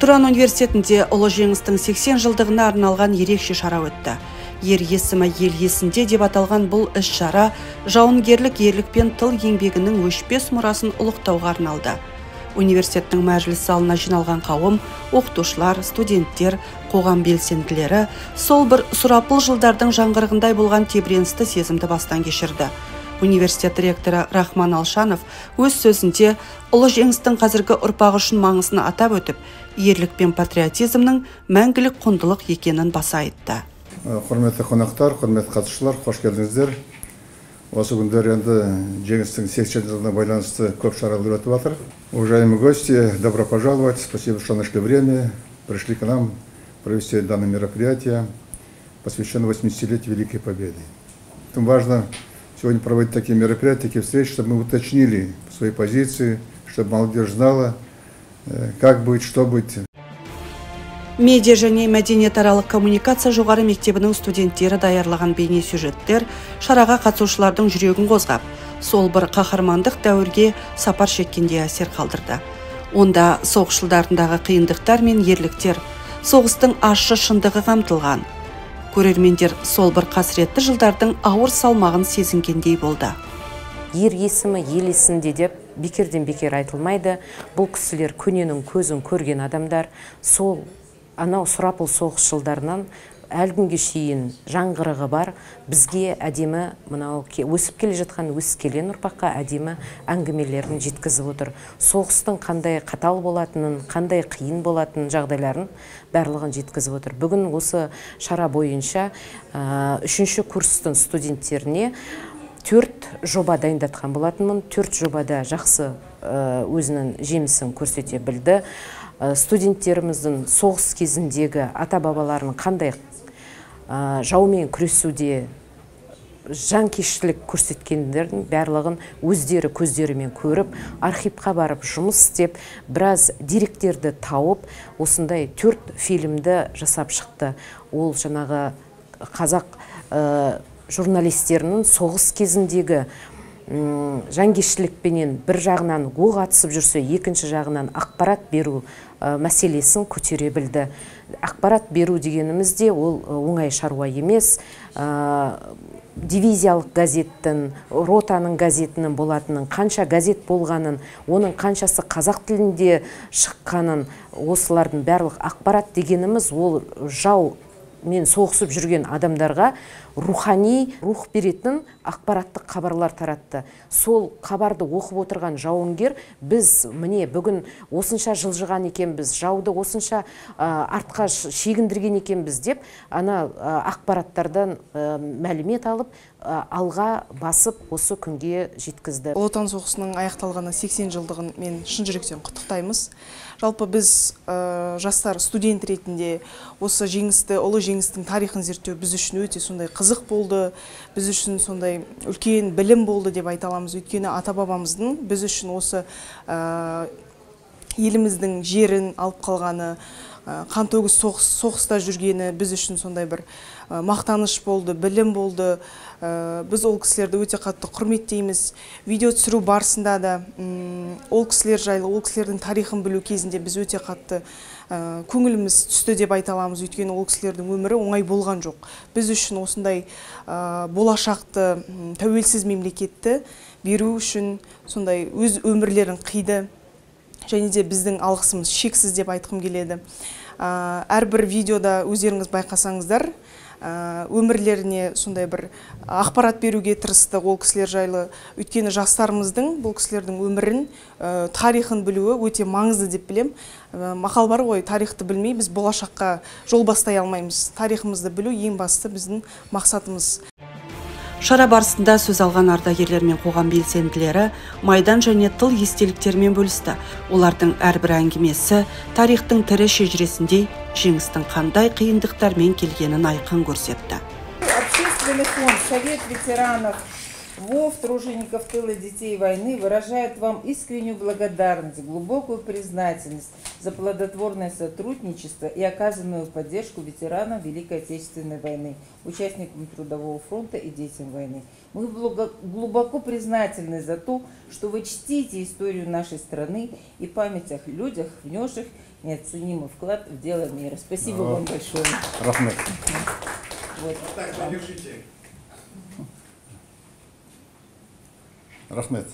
Тұран университетінде ұлы жеңістің 80 жылдығына арналған ерекше шара өтті. Ер есімі ел есінде деп аталған бұл іс-шара жауынгерлік ерлік пен тыл еңбегінің өшпес мұрасын ұлықтауға арналды. Университеттің мәжіліс залына жиналған қауым, оқытушылар, студенттер, қоғам белсенділері сол бір сұрапыл жылдардың жаңғырығындай болған тебіреністі сезімді бастан кешірді. Университет ректоры Рахман Алшанов өз сөзінде ұлы жеңістің қазіргі ұрпағы үшін маңызын атап өтіп, ерлік пен патриотизмнің мәңгілік құндылық екенін баса айтты. Құрметті қонақтар, құрметті қатысушылар, қош келдіңіздер. Осы күндер енді жеңістің 80 жылына байланысты көп шаралар өтіп жатыр. Уважаемые гости, добро пожаловать. Спасибо, что нашли время, пришли к нам провести данное мероприятие, посвященное 80-летию Великой Победы. Важно сегодня проводить такие мероприятия, такие встречи, чтобы мы уточнили свои позиции, чтобы молодежь знала, как быть, что быть. Медиа және мәдениетаралық коммуникация жоғары мектебінің студенттері даярлаған бейне сюжеттер шараға қатысушылардың жүрегін қозғап, сол бір қаһармандық дәуірге сапар шеккенде әсер қалдырды. Онда соғыс жылдарындағы қиындықтар мен ерліктер, соғыстың ащы шындығы қамтылған. Көрермендер сол бір қасіретті жылдардың ауыр салмағын сезінгендей болды. Ер есімі ел есінде деп бекерден бекер айтылмайды. Бұл кісілер көненің көзін көрген адамдар. Сол анау сұрапыл соғыс жылдарынан әлі күнге шейін жаңғырығы бар. Бізге әдемі мынау өсіп келе жатқан өскелең ұрпаққа әдемі әңгімелерін жеткізіп отыр. Соғыстың қандай қатал болатынын, қандай қиын болатынын жағдайларын барлығын жеткізіп отыр. Бүгін осы шара бойынша 3-ші курстың студенттеріне 4 жоба дайындатқан болатынмын. 4 жобада жақсы өзінің жемісін көрсете білді. Студенттеріміздің соғыс кезіндегі ата-бабаларының қандай жаумен күресуде жанкештілік көрсеткендердің барлығын өздері көздерімен көріп, архивқа барып жұмыс істеп, біраз деректерді тауып, осындай 4 фильмді жасап шықты. Ол жаңағы қазақ журналистерінің соғыс кезіндегі жанкештілікпенен бір жағынан оқ атысып жүрсе, екінші жағынан ақпарат беру мәселесін көтере білді. Ақпарат беру дегенімізде ол оңай шаруа емес. Дивизиялық газеттің, ротаның газетінің болатынын, қанша газет болғанын, оның қаншасы қазақ тілінде шыққанын, осылардың барлық ақпарат дегеніміз ол жау мен соғысып жүрген адамдарға рухани рух беретін ақпараттық хабарлар таратты. Сол хабарды оқып отырған жауынгер, біз міне бүгін осынша жылжыған екенбіз, жауды осынша артқа шегіндірген екенбіз деп, ана ақпараттардан мәлімет алып, алға басып осы күнге жеткізді. Ұлы Отан соғысының аяқталғаны 80 жылдығын мен шын жүректен құттықтаймыз. Жалпы біз жастар студент ретінде осы жеңісті, ұлы жеңістің тарихын зерттеу біз үшін өте сондай қызық болды. Біз үшін сондай үлкен білім болды деп айта аламыз. Өйткені ата-бабамыздың біз үшін осы еліміздің жерін алып қалғаны, қан төгіс соғыста жүргені біз үшін сондай бір мақтаныш болды, білім болды. Біз ол кісілерді өте қатты құрметтейміз. Видео түсіру барысында да ол кісілер жайлы, ол кісілердің тарихын білу кезінде біз өте қатты көңіліміз түсті деп айта аламыз. Өйткені ол кісілердің өмірі оңай болған жоқ. Біз үшін осындай болашақты, тәуелсіз мемлекетті беру үшін сондай өз өмірлерін қиды. Және де біздің алғысымыз шексіз деп айтқым келеді. Әрбір видеода өздеріңіз байқасаңыздар, өмірлеріне сондай бір ақпарат беруге тырысты ол кісілер жайлы. Өйткені жастарымыздың бұл кісілердің өмірін, тарихын білуі өте маңызды деп білем. Мақал бар ғой, тарихты білмей біз болашаққа жол бастай алмаймыз. Тарихымызды білу ең басты біздің мақсатымыз. Шара барысында сөз алған ардагерлер мен қоғам белсенділері майдан және тыл естеліктерімен бөлісті. Олардың әрбір әңгімесі тарихтың тірі шежіресіндей жеңістің қандай қиындықтармен келгенін айқын көрсетті. Общественный фонд Совет ветеранов ВОВ «Тружеников тыла детей войны» выражает вам искреннюю благодарность, глубокую признательность за плодотворное сотрудничество и оказанную поддержку ветеранам Великой Отечественной войны, участникам Трудового фронта и детям войны. Мы глубоко признательны за то, что вы чтите историю нашей страны и память о людях, внесших неоценимый вклад в дело мира. Спасибо вам большое. Рахмет. Вот. Рахмет.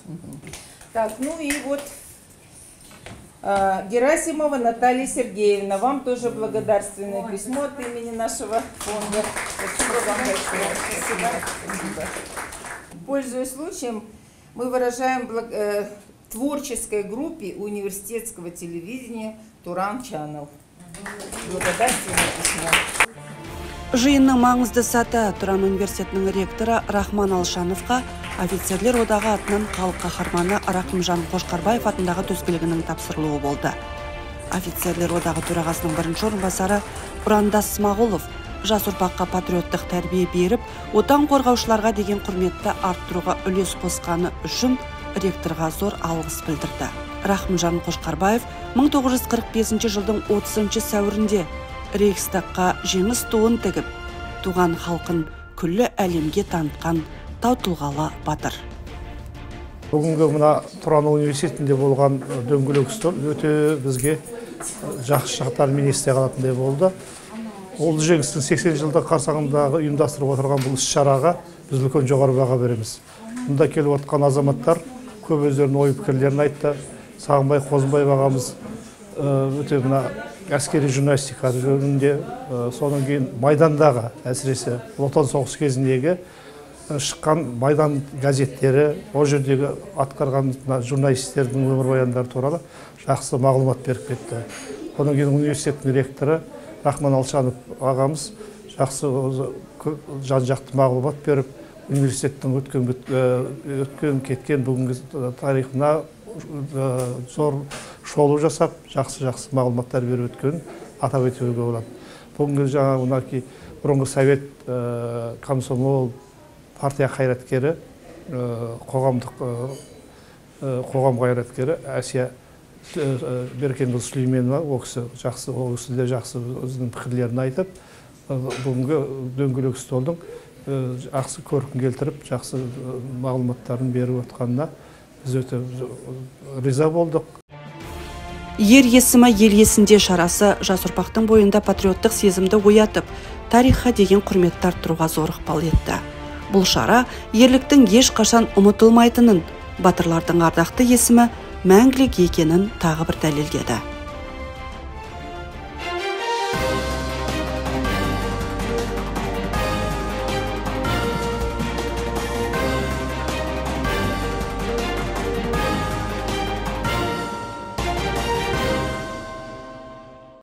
Так, ну и вот Герасимова Наталья Сергеевна, вам тоже благодарственное письмо от имени нашего фонда. Спасибо вам большое. Спасибо. Пользуясь случаем, мы выражаем творческой группе университетского телевидения Туран Чанел благодарственное письмо. Жиынның маңызды саты Туран университетінің ректоры Рахман Алшановқа офицерлер одағы атынан халық қаһарманы Рахымжан Қошқарбаев атындағы төсбелгінің тапсырылуы болды. Офицерлер одағы төрағасының бірінші орынбасары Ұрандас Смағұлов жас ұрпаққа патриоттық тәрбие беріп, отан қорғаушыларға деген құрметті арттыруға үлес қосқаны үшін ректорға зор алғыс білдірді. Рахымжан Қошқарбаев 1945 жылдың 30 сәуірінде Рейхстагқа жеңіс туын тігіп, туған халқын күллі әлемге танытқан тау тұлғалы батыр. Бүгінгі мына Туран университетінде болған дөңгелек үстел өте бізге жақсы жақтарымен есте қалатындай болды. Ол жеңістің 80 жылдық қарсаңындағы ұйымдастырып отырған бұл іс-шараға біз үлкен жоғары баға береміз. Мұнда келіп отқан азаматтар көп өздерінің ой пікірлерін айтты. Сағынбай Қозыбаев ағамыз өте мына әскери журналистика жөнінде, содан кейін Майдандағы, әсіресе Отан соғысы кезіндегі шыққан Майдан газеттері, ол жердегі атқарған журналистердің өмірбаяндары туралы жақсы мағлұмат беріп кетті. Одан кейін университеттің ректоры Рахман Алшанов ағамыз жақсы жан-жақты мағлұмат беріп, университеттің өткен кеткен бүгінгі тарихына зор шолу жасап, жақсы мағлұматтар беріп өткенін атап өтуге болады. Бүгінгі жаңағы бұрынғы совет, комсомол, партия қайраткері, қоғам қайраткері Әсия Беркенқызы Сүлейменова, ол кісі де жақсы өзінің пікірлерін айтып, бүгінгі дөңгелек үстелдің жақсы көркін келтіріп, жақсы мағлұматтарын беріп отқанына біз өте риза болдық. Ер есімі ел есінде шарасы жас ұрпақтың бойында патриоттық сезімді оятып, тарихқа деген құрметті арттыруға зор ықпал етті. Бұл шара ерліктің ешқашан ұмытылмайтынын, батырлардың ардақты есімі мәңгілік екенін тағы бір дәлелдеді.